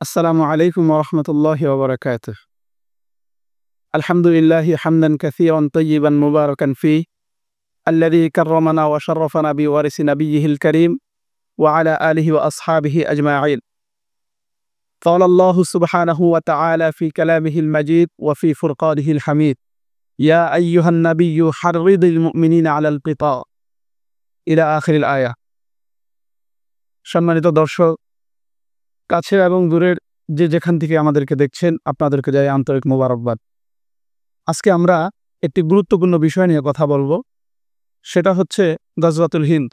السلام عليكم ورحمة الله وبركاته. الحمد لله حمدا كثيرا طيبا مباركا فيه الذي كرمنا وشرفنا بوارث نبيه الكريم وعلى آله وأصحابه أجمعين. قال الله سبحانه وتعالى في كلامه المجيد وفي فرقانه الحميد: يا أيها النبي حرض المؤمنين على القتال إلى آخر الآية. সম্মানিত দর্শক, কাছে এবং দূরের যে যেখান থেকে আমাদেরকে দেখছেন, আপনাদেরকে জানাই আন্তরিক মোবারকবাদ। আজকে আমরা একটি গুরুত্বপূর্ণ বিষয় নিয়ে কথা বলবো, সেটা হচ্ছে গজওয়াতুল হিন্দ।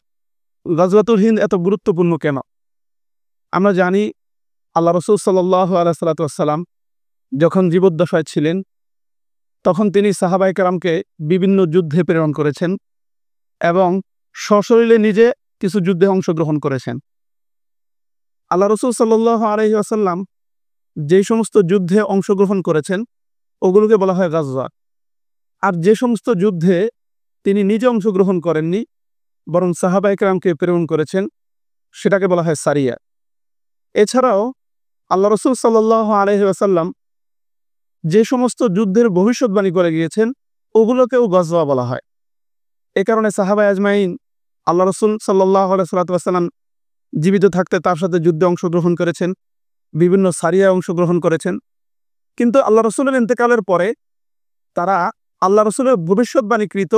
গজওয়াতুল হিন্দ এত গুরুত্বপূর্ণ কেন? আমরা জানি আল্লাহ রাসূল সাল্লাল্লাহু আলাইহি ওয়াসাল্লাম যখন জীবদ্দশায় ছিলেন তখন তিনি সাহাবায়ে কেরামকে বিভিন্ন যুদ্ধে প্রেরণ করেছেন এবং সশরীরে নিজে কিছু যুদ্ধে অংশগ্রহণ করেছেন। আল্লাহ রাসূল সাল্লাল্লাহু আলাইহি ওয়াসাল্লাম যে সমস্ত যুদ্ধে অংশগ্রহণ করেছেন ওগুলোকে বলা হয় গাজওয়া। আর যে সমস্ত যুদ্ধে তিনি নিজে অংশগ্রহণ করেননি বরং সাহাবায়ে কেরামকে প্রেরণ করেছেন সেটাকে বলা হয় সারিয়া। এছাড়াও আল্লাহ রাসূল সাল্লাল্লাহু আলাইহি ওয়াসাল্লাম যে সমস্ত যুদ্ধের ভবিষ্যৎবাণী করে গিয়েছেন ওগুলোকেও গাজওয়া বলা হয়। এ কারণে সাহাবায়ে আজমাইন আল্লাহ রাসূল সাল্লাল্লাহু আলাইহি ওয়াসাল্লাম জীবিত থাকতে তার সাথে যুদ্ধে অংশগ্রহণ করেছেন, বিভিন্ন সারিয়ায় অংশগ্রহণ করেছেন। কিন্তু আল্লাহ রাসূলের ইন্তেকালের পরে তারা আল্লাহ রাসূলের ভবিষ্যৎবাণীকৃত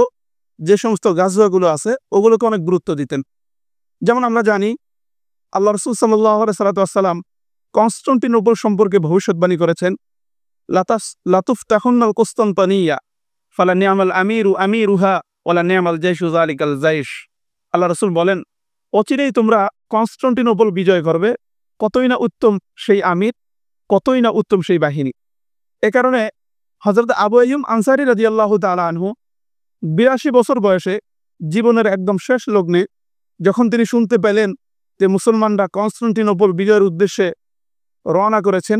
যে সমস্ত গাজওয়াগুলো আছে ওগুলোকে অনেক গুরুত্ব দিতেন। যেমন আমরা জানি আল্লাহ রাসূল সাল্লাল্লাহু আলাইহি ওয়াসাল্লাম কনস্টান্টিনোপল সম্পর্কে ভবিষ্যৎবাণী করেছেন, লাতুফতাহুন্নাল কুসতানতানিয়া ফালা নি'মাল আমিরু আমিরুহা ওয়ালা নি'মাল জাইশু যালিকাল জাইশ। আল্লাহ রাসূল বলেন, অচিরেই তোমরা কনস্টান্টিনোপল বিজয় করবে, কতই না উত্তম সেই আমির, কতই না উত্তম সেই বাহিনী। এ কারণে হযরত আবু আইয়ুব আনসারী রাদিয়াল্লাহু তাআলা আনহু ৮২ বছর বয়সে জীবনের একদম শেষ লগ্নে যখন তিনি শুনতে পেলেন যে মুসলমানরা কনস্টান্টিনোপল বিজয়ের উদ্দেশ্যে রওনা করেছেন,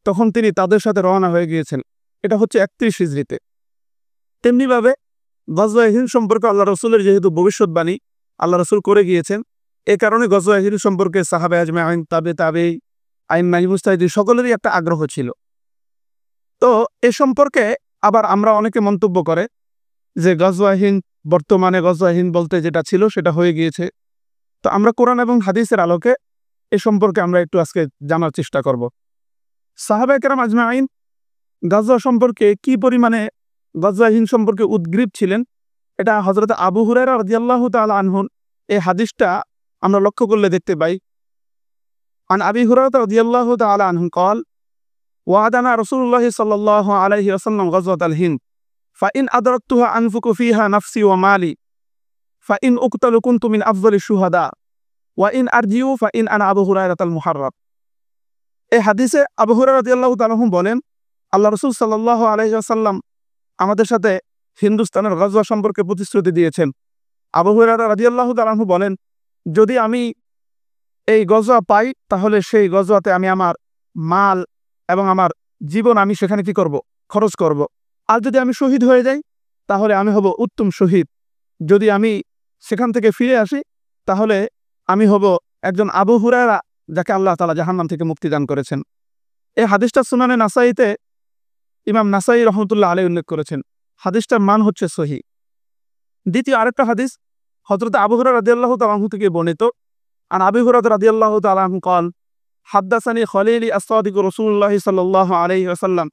তখন তিনি তাদের সাথে রওনা হয়ে গিয়েছেন। এটা হচ্ছে ৩১ হিজরিতে। তেমনিভাবে গজওয়ায়ে হিন্দ সম্পর্কে আল্লাহ রাসূলের যেহেতু ভবিষ্যৎবাণী আল্লাহ রাসূল করে গিয়েছেন, এ কারণে গজওয়ায়ে হিন্দ সম্পর্কে সাহাবায়ে আজমাইন, তাবেঈ, আইম্মায়ে মুজতাহিদিন সকলেরই একটা আগ্রহ ছিল। তো এ সম্পর্কে আবার আমরা অনেকে মন্তব্য করে যে গজওয়ায়ে হিন্দ বর্তমানে গজওয়ায়ে হিন্দ বলতে যেটা ছিল সেটা হয়ে গিয়েছে। তো আমরা কোরআন এবং হাদিসের আলোকে এ সম্পর্কে আমরা একটু আজকে জানার চেষ্টা করব। সাহাবায়ে কেরাম আজমাইন গজওয়া সম্পর্কে কি পরিমাণে গজওয়ায়ে হিন্দ সম্পর্কে উদ্গ্রীব ছিলেন এটা হযরত আবু হুরায়রা রাদিয়াল্লাহু তাআলা আনহু এই হাদিসটা আমরা লক্ষ্য করলে দেখতে পাই। আন আবি হুরায়রা রাদিয়াল্লাহু তাআলা আনহু قال ওয়াদানা রাসূলুল্লাহ সাল্লাল্লাহু আলাইহি ওয়াসাল্লাম গজওয়াতাল হিন্দ ফাইন আদরাকতুহা আনফুকু ফিহা নাফসি ওয়া মালি ফাইন উকতালু কুনতু মিন আফযালিশ শুহাদা ওয়া ইন আরজিউ ফাইন আনা আবু হুরায়রাতাল মুহাররাব। এই হাদিসে আবু হুরায়রা রাদিয়াল্লাহু তাআলা আনহু বলেন, আল্লাহ রাসূল সাল্লাল্লাহু আলাইহি ওয়াসাল্লাম আমাদের সাথে হিন্দুস্তানের গজওয়া সম্পর্কে প্রতিশ্রুতি দিয়েছেন। আবু হুরায়রা রাদিয়াল্লাহু তাআলা আনহু বলেন, যদি আমি এই গজওয়া পাই তাহলে সেই গজওয়াতে আমি আমার মাল এবং আমার জীবন আমি সেখানে কি করব? খরচ করব। আর যদি আমি শহীদ হয়ে যাই তাহলে আমি হব উত্তম শহীদ। যদি আমি সেখান থেকে ফিরে আসি তাহলে আমি হব একজন আবু হুরায়রা যাকে আল্লাহ তাআলা জাহান্নাম থেকে মুক্তি দান করেছেন। এই হাদিসটা সুনানে নাসাইতে ইমাম নাসাই রাহমাতুল্লাহ আলাইহি উল্লেখ করেছেন। হাদিসটার মান হচ্ছে সহিহ। দ্বিতীয় আরেকটা হাদিস হযরত আবু হুরায়রা রাদিয়াল্লাহু তাআলা আনহু থেকে বর্ণিত। আন আবি হুরায়রা রাদিয়াল্লাহু তাআলা আনহু قال حدثني خليلي الصادق رسول الله صلى الله عليه وسلم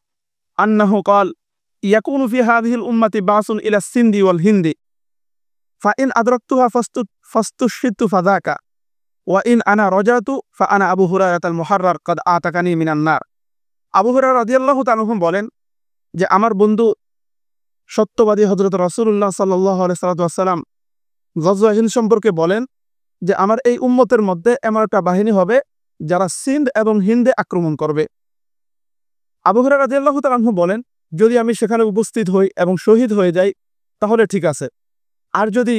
أنه قال يكون في هذه الأمة بعث إلى السند والهند فإن أدركتها فاستشهدت فذاك وإن أنا رجعت فأنا أبو هريرة المحرر قد أعتقني من النار। আবু হুরায়রা রাদিয়াল্লাহু তাআলা আনহু বলেন যে আমার বন্ধু সত্যবাদী হযরত রাসূলুল্লাহ সাল্লাল্লাহু আলাইহি ওয়াসাল্লাম গজওয়ায়ে হিন্দ সম্পর্কে বলেন যে আমার এই উম্মতের মধ্যে এমন একটা বাহিনী হবে যারা সিন্ধ এবং হিন্দে আক্রমণ করবে। আবু হুরায়রা রাদিয়াল্লাহু তাআলা আনহু বলেন, যদি আমি সেখানে উপস্থিত হই এবং শহীদ হয়ে যাই তাহলে ঠিক আছে, আর যদি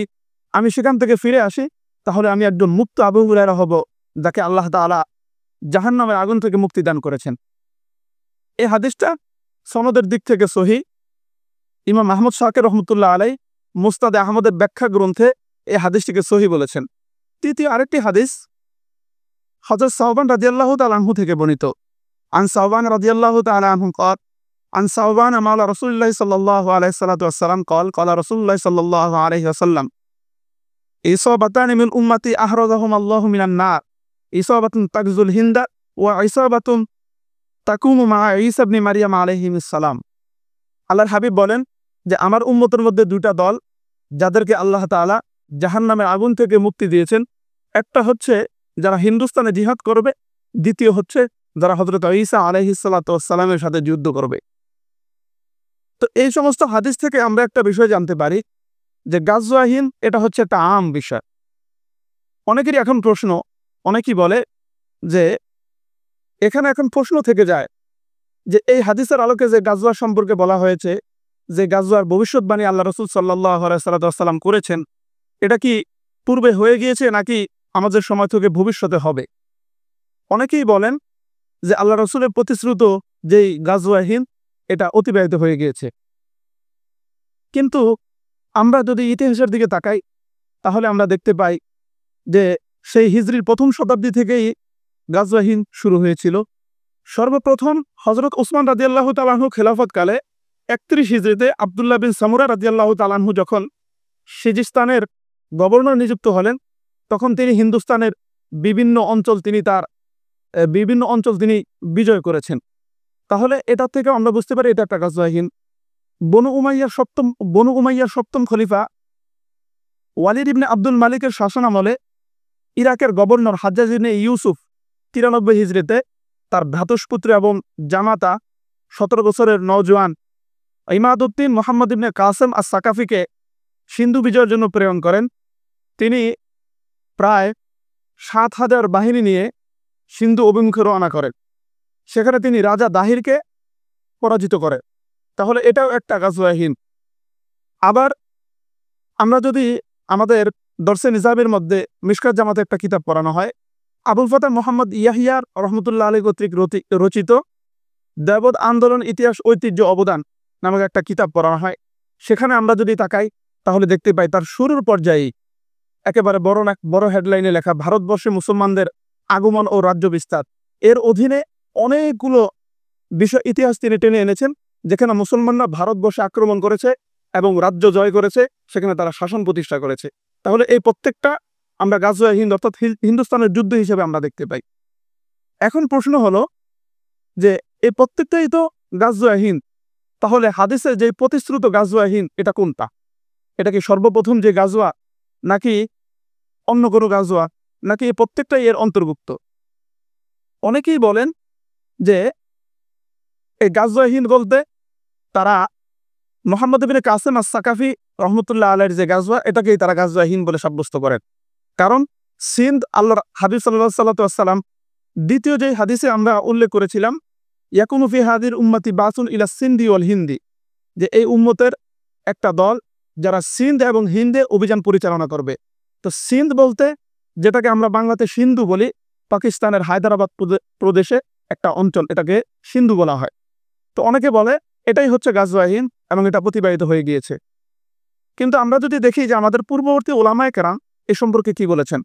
আমি সেখান থেকে ফিরে আসি তাহলে আমি একজন মুক্ত আবু হুরায়রা হব যাকে আল্লাহ তাআলা জাহান্নামের আগুন থেকে মুক্তি দান করেছেন। এই হাদিসটা সনদের দিক থেকে সহিহ। ইমাম আহমদ শাকির রহমতুল্লাহ আলাইহি মুসনাদে আহমদের ব্যাখ্যা গ্রন্থে এই হাদিসটিকে সহিহ বলেছেন। তৃতীয় আরেকটি হাদিস হযরত সাওবান রাদিয়াল্লাহু তাআলা আনহু থেকে বর্ণিত। আন সাওবান রাদিয়াল্লাহু তাআলা আনহু قال عن ثوبان مولى رسول الله صلى الله عليه وسلم قال قال رسول الله صلى الله عليه وسلم إصابتان من أمتي أحرزهما الله من النار إصابة تغزو الهند وإصابة تقوم مع عيسى ابن مريم عليه السلام আল্লাহর হাবিব বলেন যে আমার উম্মতের মধ্যে দুইটা দল যাদেরকে আল্লাহ তাআলা জাহান্নামের আগুন থেকে মুক্তি দিয়েছেন। একটা হচ্ছে যারা হিন্দুস্তানে জিহাদ করবে, দ্বিতীয় হচ্ছে যারা হযরত ঈসা আলাইহিস সালাতু ওয়াস সালামের সাথে যুদ্ধ করবে। তো এই সমস্ত হাদিস থেকে আমরা একটা বিষয় জানতে পারি যে গাজওয়া হিন্দ এটা হচ্ছে একটা আম বিষয়। অনেকেরই এখন প্রশ্ন, অনেকেই বলে যে এখানে এখন প্রশ্ন থেকে যায় যে এই হাদিসের আলোকে যে গাজওয়া সম্পর্কে বলা হয়েছে, যে গাজওয়ার ভবিষ্যৎবাণী আল্লাহ রাসূল সাল্লাল্লাহু আলাইহি ওয়াসাল্লাম করেছেন, এটা কি পূর্বে হয়ে গিয়েছে নাকি আমাদের সময় থেকে ভবিষ্যতে হবে? অনেকেই বলেন যে আল্লাহ রাসূলের প্রতিশ্রুত যেই গাজওয়া হিন্দ এটা অতিবাহিত হয়ে গিয়েছে। কিন্তু আমরা যদি ইতিহাসের দিকে তাকাই তাহলে আমরা দেখতে পাই যে সেই হিজরির প্রথম শতাব্দী থেকেই গাজওয়া হিন্দ শুরু হয়েছিল। সর্বপ্রথম হযরত ওসমান রাদিয়াল্লাহু তাআলা আনহু খেলাফতকালে ৩১ হিজরিতে আব্দুল্লাহ বিন সামুরা রাদিয়াল্লাহু তাআলা আনহু যখন সিজিস্তানের গভর্নর নিযুক্ত হলেন, তখন তিনি হিন্দুস্তানের বিভিন্ন অঞ্চল তিনি বিজয় করেছেন। তাহলে এটা থেকে আমরা বুঝতে পারি এটা একটা গাজওয়া হিন্দ। বনু উমাইয়ার সপ্তম খলিফা ওয়ালিদ ইবনে আব্দুল মালিকের শাসনামলে ইরাকের গভর্নর হাজ্জাজ ইবনে ইউসুফ ৯৩ হিজরিতে তার ভ্রাতুষ্পুত্র এবং জামাতা ১৭ বছরের নওজোয়ান ইমাদউদ্দিন মুহাম্মদ ইবনে কাসেম আস-সাকাফিকে সিন্ধু বিজয়ের জন্য প্রেরণ করেন। তিনি প্রায় ৭,০০০ বাহিনী নিয়ে সিন্ধু অভিমুখে রওনা করেন। সেখানে তিনি রাজা দাহিরকে পরাজিত করেন। তাহলে এটাও একটা গাজওয়া হিন্দ। আবার আমরা যদি আমাদের দরসে নিজামের মধ্যে মিশকাত জামাতে একটা কিতাব পড়ানো হয়, আবুল ফাতাহ মোহাম্মদ ইয়াহিয়ার রহমতুল্লাহ আলাইহি কর্তৃক রচিত দেবদ আন্দোলন ইতিহাস ঐতিহ্য অবদান নামক একটা কিতাব পড়ানো হয়। সেখানে আমরা যদি তাকাই তাহলে দেখতে পাই তার শুরুর পর্যায়ে একেবারে বড় হেডলাইনে লেখা ভারতবর্ষে মুসলমানদের আগমন ও রাজ্য বিস্তার, এর অধীনে অনেকগুলো বিষয় ইতিহাস তিনি টেনে এনেছেন, যেখানে মুসলমানরা ভারতবর্ষে আক্রমণ করেছে এবং রাজ্য জয় করেছে, সেখানে তারা শাসন প্রতিষ্ঠা করেছে। তাহলে এই প্রত্যেকটা আমরা গাজওয়া হিন্দ অর্থাৎ হিন্দুস্তানের যুদ্ধ হিসেবে আমরা দেখতে পাই। এখন প্রশ্ন হলো যে এই প্রত্যেকটাই তো গাজওয়া হিন্দ, তাহলে হাদিসে যে প্রতিশ্রুত গাজওয়া হিন্দ এটা কোনটা? এটা কি সর্বপ্রথম যে গাজওয়া, নাকি অন্য কোনো গাজওয়া, নাকি এই প্রত্যেকটাই এর অন্তর্ভুক্ত? অনেকেই বলেন যে এই গাজওয়া হিন্দ বলতে তারা মুহাম্মদ ইবনে কাসেম আস-সাকাফি রহমতুল্লাহ আলাইহির যে গাজওয়া, এটাকেই তারা গাজওয়া হিন্দ বলে সাব্যস্ত করেন। কারণ সিন্ধ আল্লাহর হাবিব সাল্লাল্লাহু আলাইহি ওয়াসাল্লাম দ্বিতীয় যে হাদিসে আমরা উল্লেখ করেছিলাম, ইয়াকুনু ফি হাদির উম্মতি বাসুন ইলা সিন্ধি ওয়াল হিন্দি, যে এই উম্মতের একটা দল যারা সিন্ধ এবং হিন্দে অভিযান পরিচালনা করবে। তো সিন্ধ বলতে যেটাকে আমরা বাংলাতে সিন্ধু বলি, পাকিস্তানের হায়দ্রাবাদ প্রদেশে একটা অঞ্চল, এটাকে সিন্ধু বলা হয়। তো অনেকে বলে এটাই হচ্ছে গাজওয়া হিন্দ এবং এটা প্রতিবাহিত হয়ে গিয়েছে। কিন্তু আমরা যদি দেখি যে আমাদের পূর্ববর্তী ওলামায়ে কেরাম এ সম্পর্কে কি বলেছেন,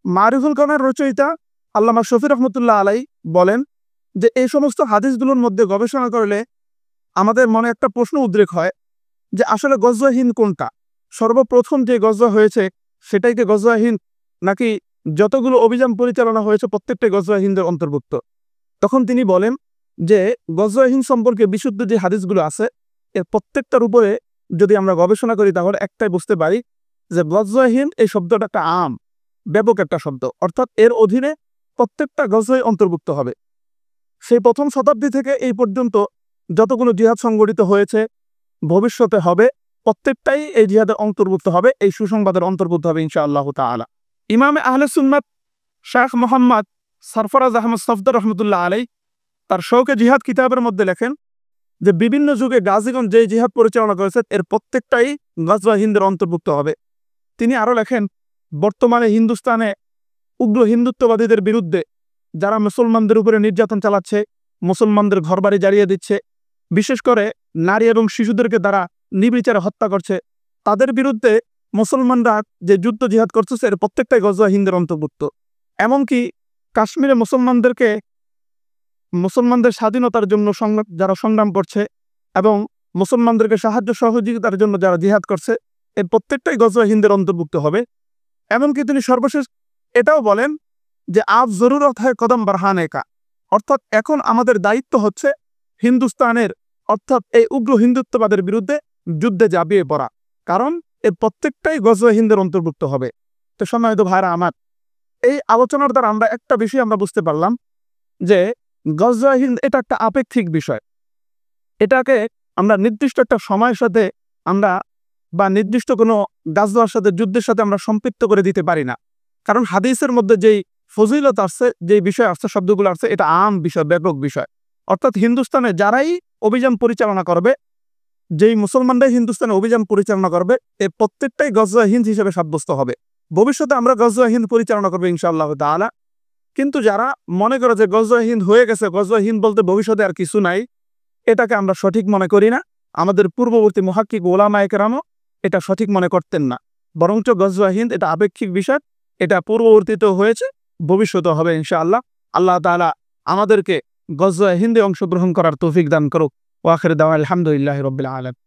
মারিফুল কানের রচয়িতা আল্লামা শফি রহমতুল্লাহ আলাই বলেন যে এই সমস্ত হাদিসগুলোর মধ্যে গবেষণা করলে আমাদের মনে একটা প্রশ্ন উদ্রেক হয় যে আসলে গজওয়া হিন্দ কোনটা? সর্বপ্রথম যে গজওয়া হয়েছে সেটাই কি গজওয়া হিন্দ, নাকি যতগুলো অভিযান পরিচালনা হয়েছে প্রত্যেকটাই গজওয়া হিন্দের অন্তর্ভুক্ত? তখন তিনি বলেন যে গজওয়া হিন্দ সম্পর্কে বিশুদ্ধ যে হাদিসগুলো আছে এর প্রত্যেকটার উপরে যদি আমরা গবেষণা করি তাহলে একটাই বুঝতে পারি যে গজওয়া হিন্দ এই শব্দটা একটা ব্যাপক একটা শব্দ, অর্থাৎ এর অধীনে প্রত্যেকটা গজওয়াই অন্তর্ভুক্ত হবে। সেই প্রথম শতাব্দী থেকে এই পর্যন্ত যতগুলো জিহাদ সংগঠিত হয়েছে, ভবিষ্যতে হবে, প্রত্যেকটাই এই জিহাদের অন্তর্ভুক্ত হবে, এই সুসংবাদের অন্তর্ভুক্ত হবে ইনশাআল্লাহ তাআলা। ইমামে আহলে সুন্নাত শাহ মোহাম্মদ সরফরাজ আহমদ সফদর রহমতুল্লাহ আলাই তার শৌকে জিহাদ কিতাবের মধ্যে লেখেন যে বিভিন্ন যুগে গাজীগণ যে জিহাদ পরিচালনা করেছে এর প্রত্যেকটাই গাজওয়া হিন্দের অন্তর্ভুক্ত হবে। তিনি আরও লেখেন, বর্তমানে হিন্দুস্তানে উগ্র হিন্দুত্ববাদীদের বিরুদ্ধে যারা মুসলমানদের উপরে নির্যাতন চালাচ্ছে, মুসলমানদের ঘরবাড়ি জ্বালিয়ে দিচ্ছে, বিশেষ করে নারী এবং শিশুদেরকে দ্বারা নির্বিচারে হত্যা করছে, তাদের বিরুদ্ধে মুসলমানরা যে যুদ্ধ জিহাদ করতেছে এর প্রত্যেকটাই গজওয়া হিন্দের অন্তর্ভুক্ত। এমনকি কাশ্মীরে মুসলমানদেরকে মুসলমানদের স্বাধীনতার জন্য যারা সংগ্রাম করছে এবং মুসলমানদেরকে সাহায্য সহযোগিতার জন্য যারা জিহাদ করছে, এর প্রত্যেকটাই গজওয়ে হিন্দের অন্তর্ভুক্ত হবে। এমনকি তিনি সর্বশেষ এটাও বলেন যে আজ জরুরত হয় কদম বারহানে কা, অর্থাৎ এখন আমাদের দায়িত্ব হচ্ছে হিন্দুস্তানের অর্থাৎ এই উগ্র হিন্দুত্ববাদের বিরুদ্ধে যুদ্ধে ঝাঁপিয়ে পড়া, কারণ এর প্রত্যেকটাই গজওয়ে হিন্দের অন্তর্ভুক্ত হবে। তো সম্মানিত ভাইরা আমার, এই আলোচনার দ্বারা আমরা একটা বিষয় আমরা বুঝতে পারলাম যে গজওয়ে হিন্দ এটা একটা আপেক্ষিক বিষয়। এটাকে আমরা নির্দিষ্ট একটা সময়ের সাথে আমরা বা নির্দিষ্ট কোনো গাজওয়ার সাথে যুদ্ধের সাথে আমরা সম্পৃক্ত করে দিতে পারি না, কারণ হাদিসের মধ্যে যেই ফজিলত আসছে, যেই বিষয় আসছে, শব্দগুলো আসছে, এটা আম বিষয়, ব্যাপক বিষয়। অর্থাৎ হিন্দুস্তানে যারাই অভিযান পরিচালনা করবে, যেই মুসলমানরাই হিন্দুস্তানে অভিযান পরিচালনা করবে, এর প্রত্যেকটাই গজওয়ে হিন্দ হিসেবে সাব্যস্ত হবে। ভবিষ্যতে আমরা গজওয়ে হিন্দ পরিচালনা করবো ইনশাআল্লাহ তাআলা। কিন্তু যারা মনে করে যে গজওয়ে হিন্দ হয়ে গেছে, গজওয়ে হিন্দ বলতে ভবিষ্যতে আর কিছু নাই, এটাকে আমরা সঠিক মনে করি না। আমাদের পূর্ববর্তী মুহাক্কিক উলামায়ে কেরামও এটা সঠিক মনে করতেন না, বরঞ্চ গজওয়ে হিন্দ এটা আপেক্ষিক বিষয়, এটা পূর্ববর্তীত হয়েছে, ভবিষ্যতে হবে ইনশাআল্লাহ। আল্লাহ তাআলা আমাদেরকে গজওয়ে হিন্দে অংশগ্রহণ করার তৌফিক দান করুক। ওয়া আখিরু দাওয়ানা আলহামদুলিল্লাহি রাব্বিল আলামিন।